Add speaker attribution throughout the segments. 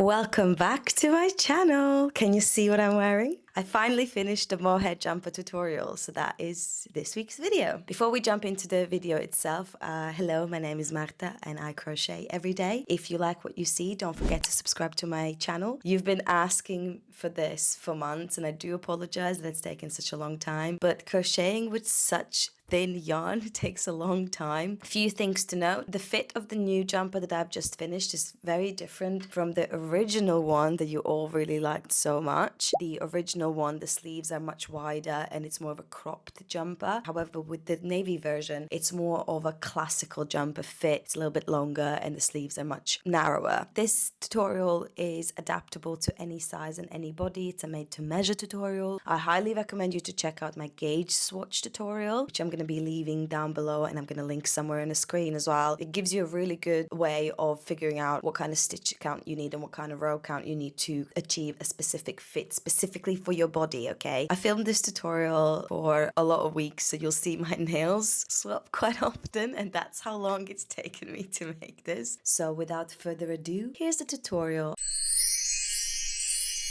Speaker 1: Welcome back to my channel. Can you see what I'm wearing? I finally finished the mohair jumper tutorial, so that is this week's video. Before we jump into the video itself, hello, my name is Marta and I crochet every day. If you like what you see, don't forget to subscribe to my channel. You've been asking for this for months and I do apologize that it's taken such a long time, but crocheting with such thin yarn takes a long time. A few things to note. The fit of the new jumper that I've just finished is very different from the original one that you all really liked so much. The original one, the sleeves are much wider and it's more of a cropped jumper. However, with the navy version, it's more of a classical jumper fit. It's a little bit longer and the sleeves are much narrower. This tutorial is adaptable to any size and any body. It's a made to measure tutorial. I highly recommend you to check out my gauge swatch tutorial, which I'm going to be leaving down below and I'm going to link somewhere on the screen as well. It gives you a really good way of figuring out what kind of stitch count you need and what kind of row count you need to achieve a specific fit specifically for your body, okay? I filmed this tutorial for a lot of weeks, so you'll see my nails swap quite often, and that's how long it's taken me to make this. So without further ado, here's the tutorial.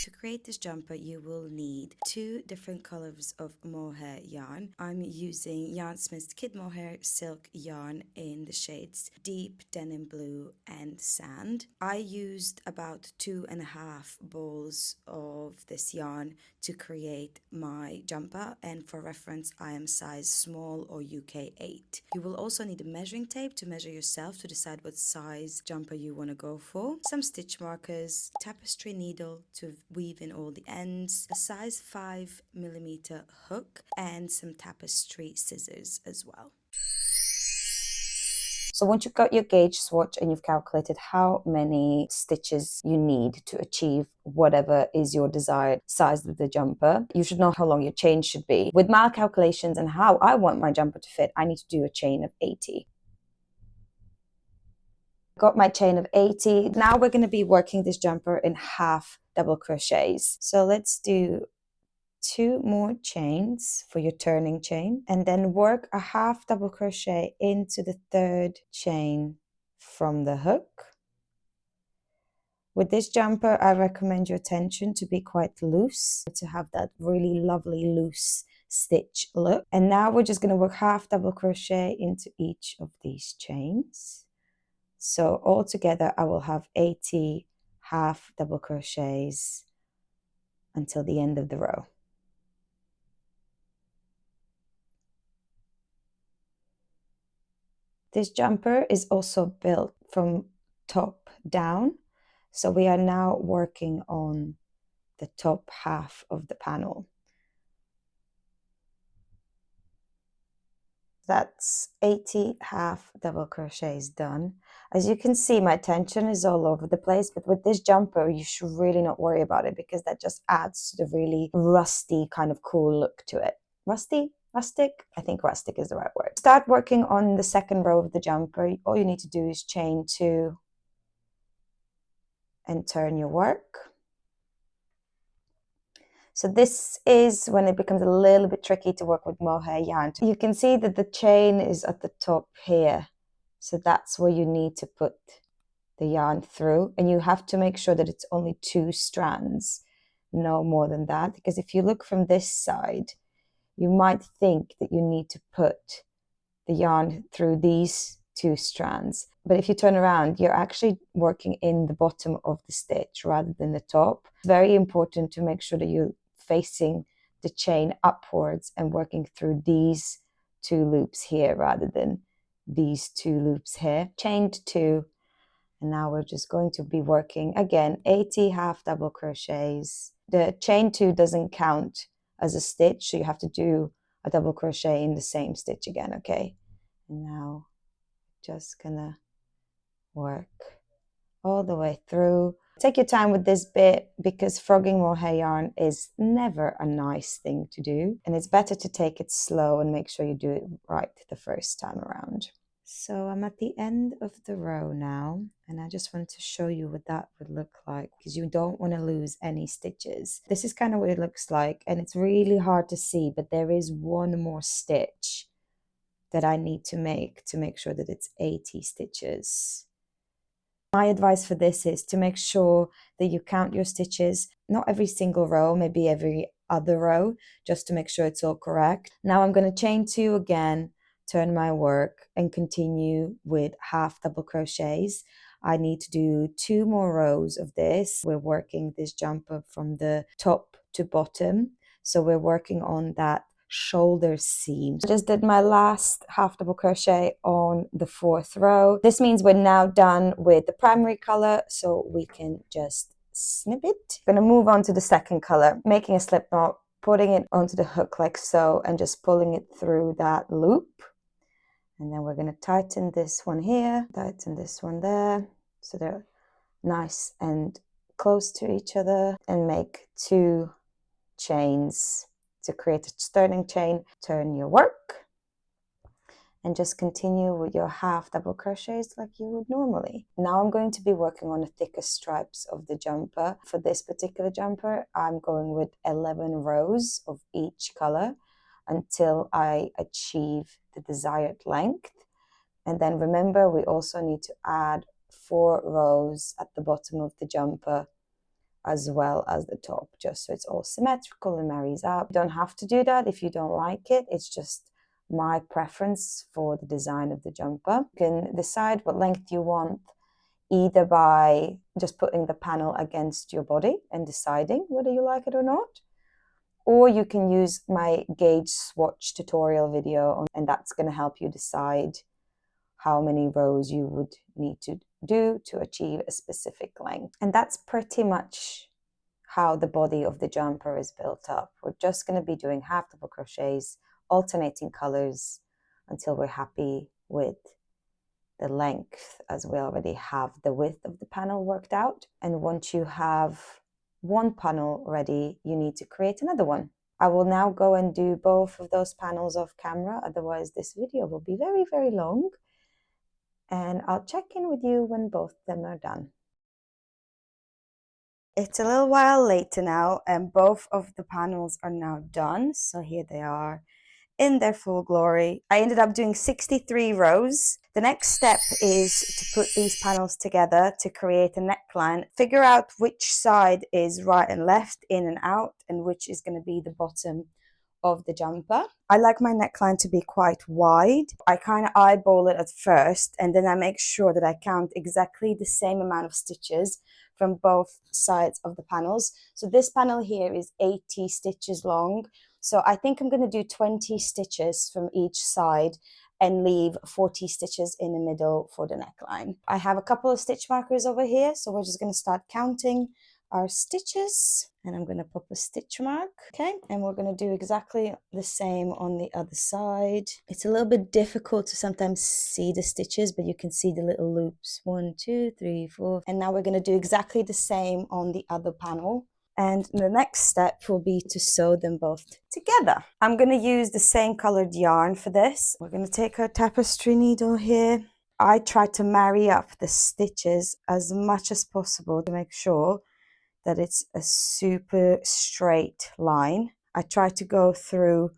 Speaker 1: To create this jumper, you will need 2 different colors of mohair yarn. I'm using Yarnsmith's Kid Mohair Silk yarn in the shades Deep, Denim Blue and Sand. I used about 2.5 balls of this yarn to create my jumper, and for reference I am size small or UK 8. You will also need a measuring tape to measure yourself to decide what size jumper you want to go for, some stitch markers, tapestry needle to weave in all the ends, a size 5mm hook and some tapestry scissors as well. So once you've got your gauge swatch and you've calculated how many stitches you need to achieve whatever is your desired size of the jumper, you should know how long your chain should be. With my calculations and how I want my jumper to fit, I need to do a chain of 80. Got my chain of 80. Now we're going to be working this jumper in half double crochets. So let's do 2 more chains for your turning chain and then work a half double crochet into the 3rd chain from the hook. With this jumper, I recommend your tension to be quite loose to have that really lovely loose stitch look. And now we're just going to work half double crochet into each of these chains. So altogether I will have 80 half double crochets until the end of the row. This jumper is also built from top down, so we are now working on the top half of the panel. That's 80 half double crochets done. As you can see, my tension is all over the place, but with this jumper you should really not worry about it because that just adds to the really rusty kind of cool look to it. Rusty? Rustic? I think rustic is the right word. Start working on the 2nd row of the jumper. All you need to do is chain 2 and turn your work. So this is when it becomes a little bit tricky to work with mohair yarn. You can see that the chain is at the top here. So that's where you need to put the yarn through. And you have to make sure that it's only 2 strands, no more than that. Because if you look from this side, you might think that you need to put the yarn through these 2 strands. But if you turn around, you're actually working in the bottom of the stitch rather than the top. It's very important to make sure that you're facing the chain upwards and working through these 2 loops here rather than these 2 loops here. Chained 2, and now we're just going to be working again 80 half double crochets. The chain 2 doesn't count as a stitch, so you have to do a double crochet in the same stitch again, okay? And now just gonna work all the way through. Take your time with this bit because frogging mohair yarn is never a nice thing to do, and it's better to take it slow and make sure you do it right the first time around. So I'm at the end of the row now, and I just wanted to show you what that would look like because you don't want to lose any stitches. This is kind of what it looks like, and it's really hard to see, but there is 1 more stitch that I need to make sure that it's 80 stitches. My advice for this is to make sure that you count your stitches, not every single row, maybe every other row, just to make sure it's all correct. Now I'm going to chain 2 again, turn my work, and continue with half double crochets. I need to do 2 more rows of this. We're working this jumper from the top to bottom, so we're working on that shoulder seam. I just did my last half double crochet on the 4th row. This means we're now done with the primary color, so we can just snip it. I'm going to move on to the second color, making a slip knot, putting it onto the hook like so, and just pulling it through that loop. And then we're going to tighten this one here, tighten this one there, so they're nice and close to each other, and make 2 chains to create a turning chain. Turn your work and just continue with your half double crochets like you would normally. Now I'm going to be working on the thicker stripes of the jumper. For this particular jumper, I'm going with 11 rows of each color until I achieve the desired length. And then remember, we also need to add 4 rows at the bottom of the jumper as well as the top, just so it's all symmetrical and marries up. You don't have to do that if you don't like it. It's just my preference for the design of the jumper. You can decide what length you want either by just putting the panel against your body and deciding whether you like it or not, or you can use my gauge swatch tutorial video, and that's going to help you decide how many rows you would need to do to achieve a specific length. And that's pretty much how the body of the jumper is built up. We're just going to be doing half double crochets, alternating colors until we're happy with the length, as we already have the width of the panel worked out. And once you have one panel ready, you need to create another one. I will now go and do both of those panels off camera, otherwise this video will be very, very long. And I'll check in with you when both of them are done. It's a little while later now, and both of the panels are now done. So here they are in their full glory. I ended up doing 63 rows. The next step is to put these panels together to create a neckline. Figure out which side is right and left, in and out, and which is going to be the bottom of the jumper. I like my neckline to be quite wide. I kind of eyeball it at first, and then I make sure that I count exactly the same amount of stitches from both sides of the panels. So this panel here is 80 stitches long. So I think I'm going to do 20 stitches from each side and leave 40 stitches in the middle for the neckline. I have a couple of stitch markers over here, so we're just going to start counting our stitches, and I'm going to pop a stitch mark. Okay, and we're going to do exactly the same on the other side. It's a little bit difficult to sometimes see the stitches, but you can see the little loops. 1, 2, 3, 4. And now we're going to do exactly the same on the other panel. And the next step will be to sew them both together. I'm going to use the same colored yarn for this. We're going to take our tapestry needle here. I try to marry up the stitches as much as possible to make sure that it's a super straight line. I try to go through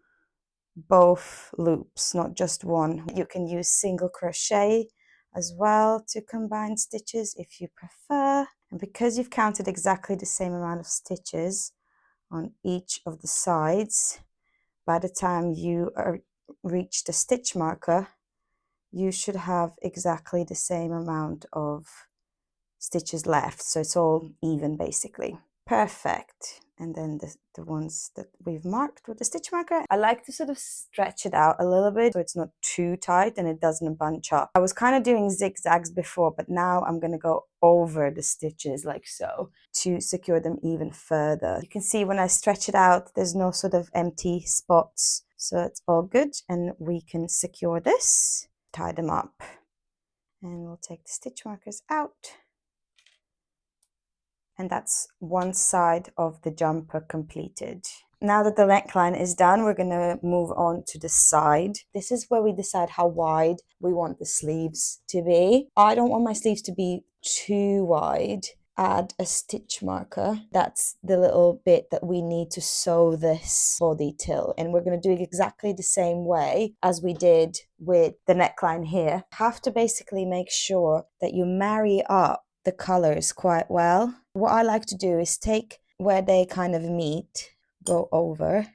Speaker 1: both loops, not just one. You can use single crochet as well to combine stitches if you prefer. And because you've counted exactly the same amount of stitches on each of the sides, by the time you reach the stitch marker, you should have exactly the same amount of stitches left, so it's all even basically. Perfect. And then the ones that we've marked with the stitch marker, I like to sort of stretch it out a little bit so it's not too tight and it doesn't bunch up. I was kind of doing zigzags before, but now I'm going to go over the stitches like so to secure them even further. You can see when I stretch it out, there's no sort of empty spots, so it's all good, and we can secure this, tie them up, and we'll take the stitch markers out. And that's one side of the jumper completed. Now that the neckline is done, we're going to move on to the side. This is where we decide how wide we want the sleeves to be. I don't want my sleeves to be too wide. add a stitch marker. That's the little bit that we need to sew this body till, and we're going to do it exactly the same way as we did with the neckline here. You have to basically make sure that you marry up the colors quite well. What I like to do is take where they kind of meet, go over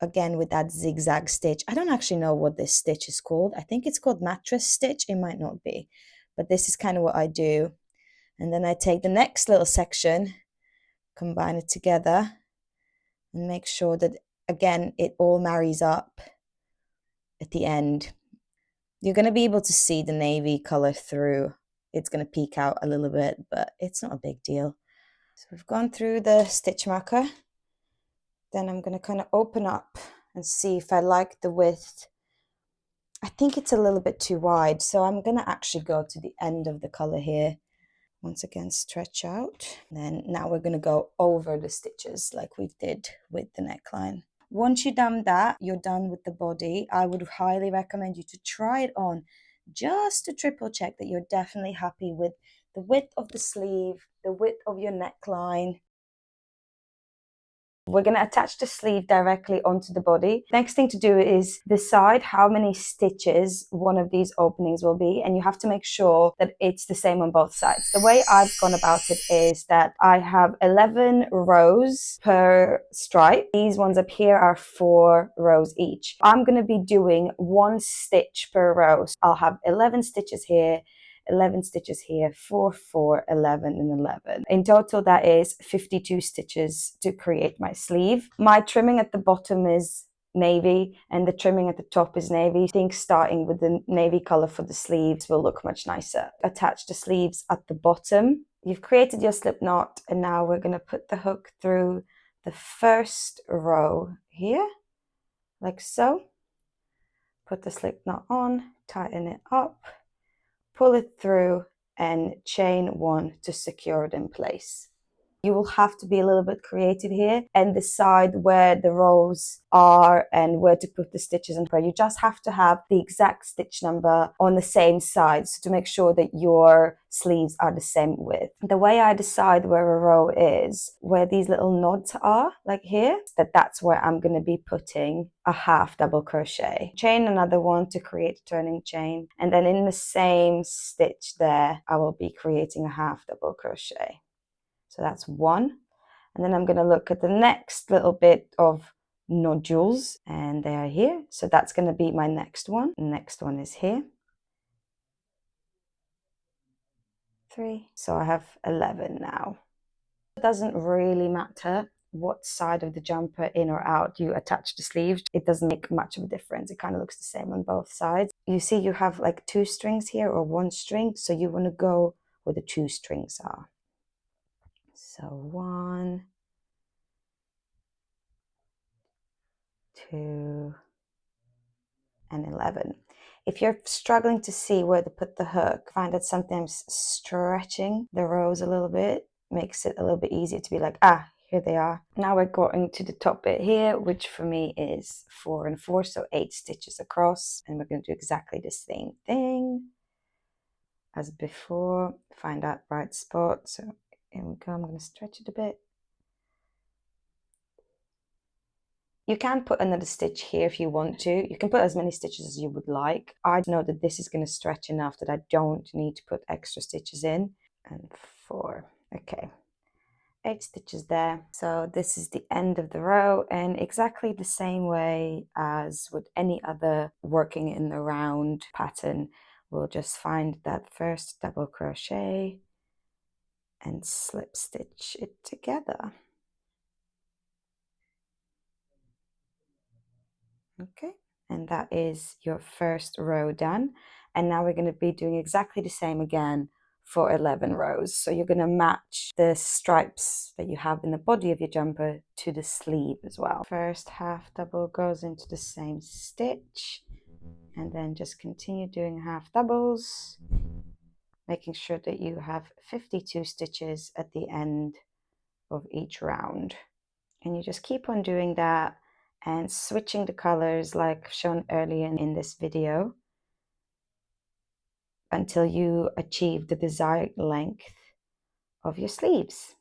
Speaker 1: again with that zigzag stitch. I don't actually know what this stitch is called. I think it's called mattress stitch. It might not be, but this is kind of what I do. And then I take the next little section, combine it together, and make sure that, again, it all marries up at the end. You're going to be able to see the navy color through. It's going to peek out a little bit, but it's not a big deal. So we've gone through the stitch marker. Then I'm going to kind of open up and see if I like the width. I think it's a little bit too wide, so I'm going to actually go to the end of the color here. Once again, stretch out. Then now we're going to go over the stitches like we did with the neckline. Once you've done that, you're done with the body. I would highly recommend you to try it on just to triple check that you're definitely happy with the width of the sleeve, the width of your neckline. We're going to attach the sleeve directly onto the body. Next thing to do is decide how many stitches one of these openings will be, and you have to make sure that it's the same on both sides. The way I've gone about it is that I have 11 rows per stripe. These ones up here are 4 rows each. I'm going to be doing 1 stitch per row. So I'll have 11 stitches here, 11 stitches here, 4, 4, 11, and 11. In total, that is 52 stitches to create my sleeve. My trimming at the bottom is navy and the trimming at the top is navy. I think starting with the navy color for the sleeves will look much nicer. Attach the sleeves at the bottom. You've created your slip knot, and now we're going to put the hook through the first row here, like so. Put the slip knot on, tighten it up, pull it through, and chain 1 to secure it in place. You will have to be a little bit creative here and decide where the rows are and where to put the stitches and where. You just have to have the exact stitch number on the same sides to make sure that your sleeves are the same width. The way I decide where a row is, where these little nods are, like here, that's where I'm going to be putting a half double crochet. Chain another one to create a turning chain, and then in the same stitch there, I will be creating a half double crochet. So that's 1. And then I'm going to look at the next little bit of nodules, and they are here. So that's going to be my next one. The next one is here. 3. So I have 11 now. It doesn't really matter what side of the jumper, in or out, you attach the sleeves. It doesn't make much of a difference. It kind of looks the same on both sides. You see you have like 2 strings here or 1 string. So you want to go where the 2 strings are. So 1, 2, and 11. If you're struggling to see where to put the hook, find that sometimes stretching the rows a little bit makes it a little bit easier to be like, ah, here they are. Now we're going to the top bit here, which for me is 4 and 4, so 8 stitches across, and we're going to do exactly the same thing as before. Find that right spot. So here we go. I'm going to stretch it a bit. You can put another stitch here if you want to. You can put as many stitches as you would like. I know that this is going to stretch enough that I don't need to put extra stitches in. And 4. Okay. 8 stitches there. So this is the end of the row, and exactly the same way as with any other working in the round pattern, we'll just find that first double crochet and slip stitch it together. Okay, and that is your first row done. And now we're going to be doing exactly the same again for 11 rows. So you're going to match the stripes that you have in the body of your jumper to the sleeve as well. First half double goes into the same stitch, and then just continue doing half doubles, making sure that you have 52 stitches at the end of each round. And you just keep on doing that and switching the colors like shown earlier in this video. until you achieve the desired length of your sleeves.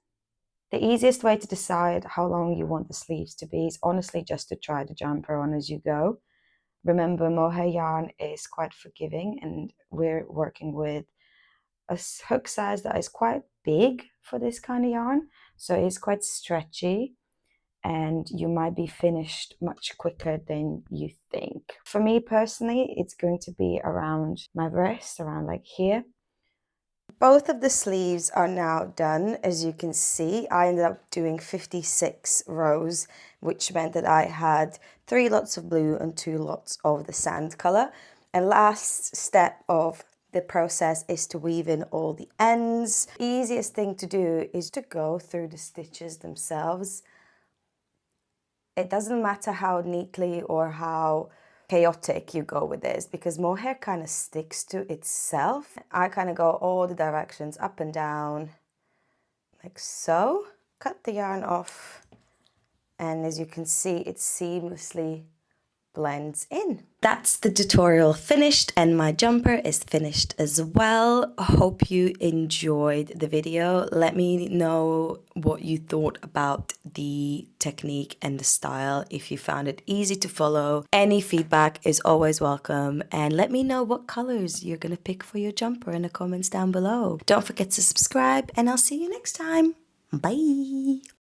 Speaker 1: The easiest way to decide how long you want the sleeves to be is honestly just to try the jumper on as you go. Remember, mohair yarn is quite forgiving, and we're working with a hook size that is quite big for this kind of yarn, so it's quite stretchy, and you might be finished much quicker than you think. For me personally, it's going to be around my wrist, around like here. Both of the sleeves are now done. As you can see, I ended up doing 56 rows, which meant that I had 3 lots of blue and 2 lots of the sand color. And last step of the process is to weave in all the ends. The easiest thing to do is to go through the stitches themselves. It doesn't matter how neatly or how chaotic you go with this, because mohair kind of sticks to itself. I kind of go all the directions up and down like so. Cut the yarn off, and as you can see, it seamlessly blends in. That's the tutorial finished, and my jumper is finished as well. Hope you enjoyed the video. Let me know what you thought about the technique and the style, if you found it easy to follow. Any feedback is always welcome, and let me know what colors you're gonna pick for your jumper in the comments down below. Don't forget to subscribe, and I'll see you next time. Bye!